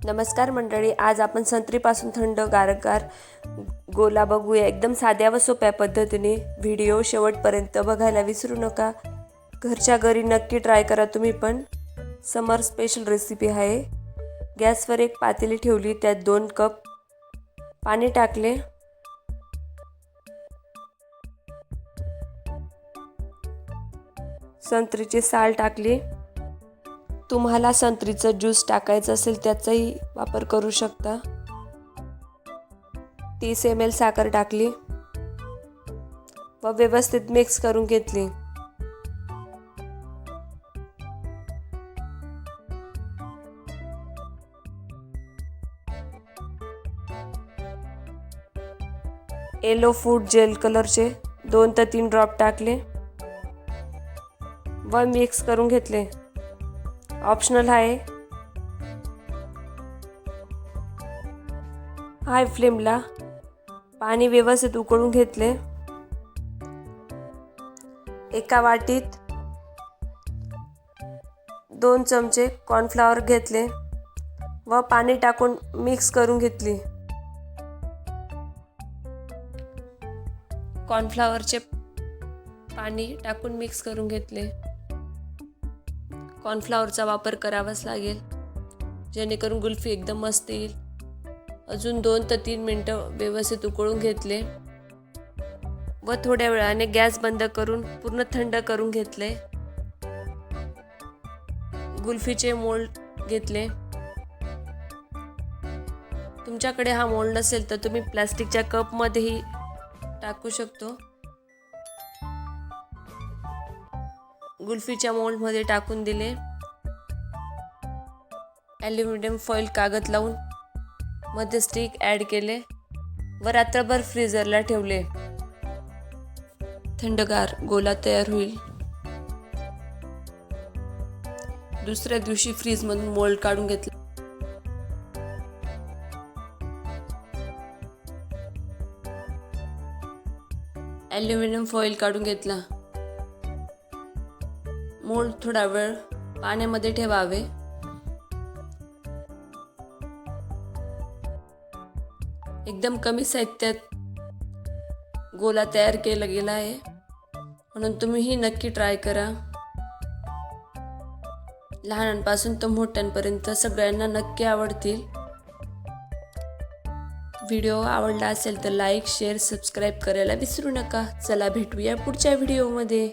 नमस्कार मंडळी, आज आपण संत्रीपासून थंड गारगार गोला बघूया. एकदम साध्या व सोप्या पद्धतीने. व्हिडिओ शेवटपर्यंत बघायला विसरू नका. घरच्या घरी नक्की ट्राय करा तुम्ही पण. समर स्पेशल रेसिपी आहे. गॅसवर एक पातेली ठेवली, त्यात 2 कप पाणी टाकले. संत्रीची साल टाकली. तुम्हाला संत्रीचं ज्यूस टाकायचं असेल त्याचाही वापर करू शकता. 30 ml साखर टाकली व व्यवस्थित मिक्स करून घेतली. येलो फूड जेल कलरचे 2 ते 3 ड्रॉप टाकले व मिक्स करून घेतले. ऑप्शनल आहे. हाय फ्लेमला पाणी व्यवस्थित उकळून घेतले. एका वाटीत 2 चमचे कॉर्नफ्लॉवर घेतले व पाणी टाकून मिक्स करून घेतली. कॉर्नफ्लॉवरचे पाणी टाकून मिक्स करून घेतले. कॉर्नफ्लॉवरचा वापर करावाच लागेल जेणेकरून कुल्फी एकदम मस्त येईल. अजून 2 ते 3 मिनिटं व्यवस्थित उकळून घेतले व थोड्या वेळाने गॅस बंद करून पूर्ण थंड करून घेतले. कुल्फीचे मोल्ड घेतले. तुमच्याकडे हा मोल्ड नसेल तर तुम्ही प्लास्टिकच्या कपमध्येही टाकू शकतो. कुल्फीच्या मोल्डमध्ये टाकून दिले. ॲल्युमिनियम फॉईल कागद लावून मध्ये स्टिक ॲड केले व रात्रभर फ्रीजरला ठेवले. थंडगार गोला तयार होईल. दुसऱ्या दिवशी फ्रीजमधून मोल्ड काढून घेतला. ॲल्युमिनियम फॉईल काढून घेतला. मोल्ड थोडा वेळ पाण्यामध्ये ठेवावे. एकदम कमी साहित्यात गोला तयार केला गेला आहे, म्हणून तुम्हीही नक्की ट्राय करा. लहानांपासून तर मोठ्यांपर्यंत सगळ्यांना नक्की आवडतील. व्हिडिओ आवडला असेल तर लाईक, शेअर, सबस्क्राईब करायला विसरू नका. चला भेटूया पुढच्या व्हिडिओमध्ये.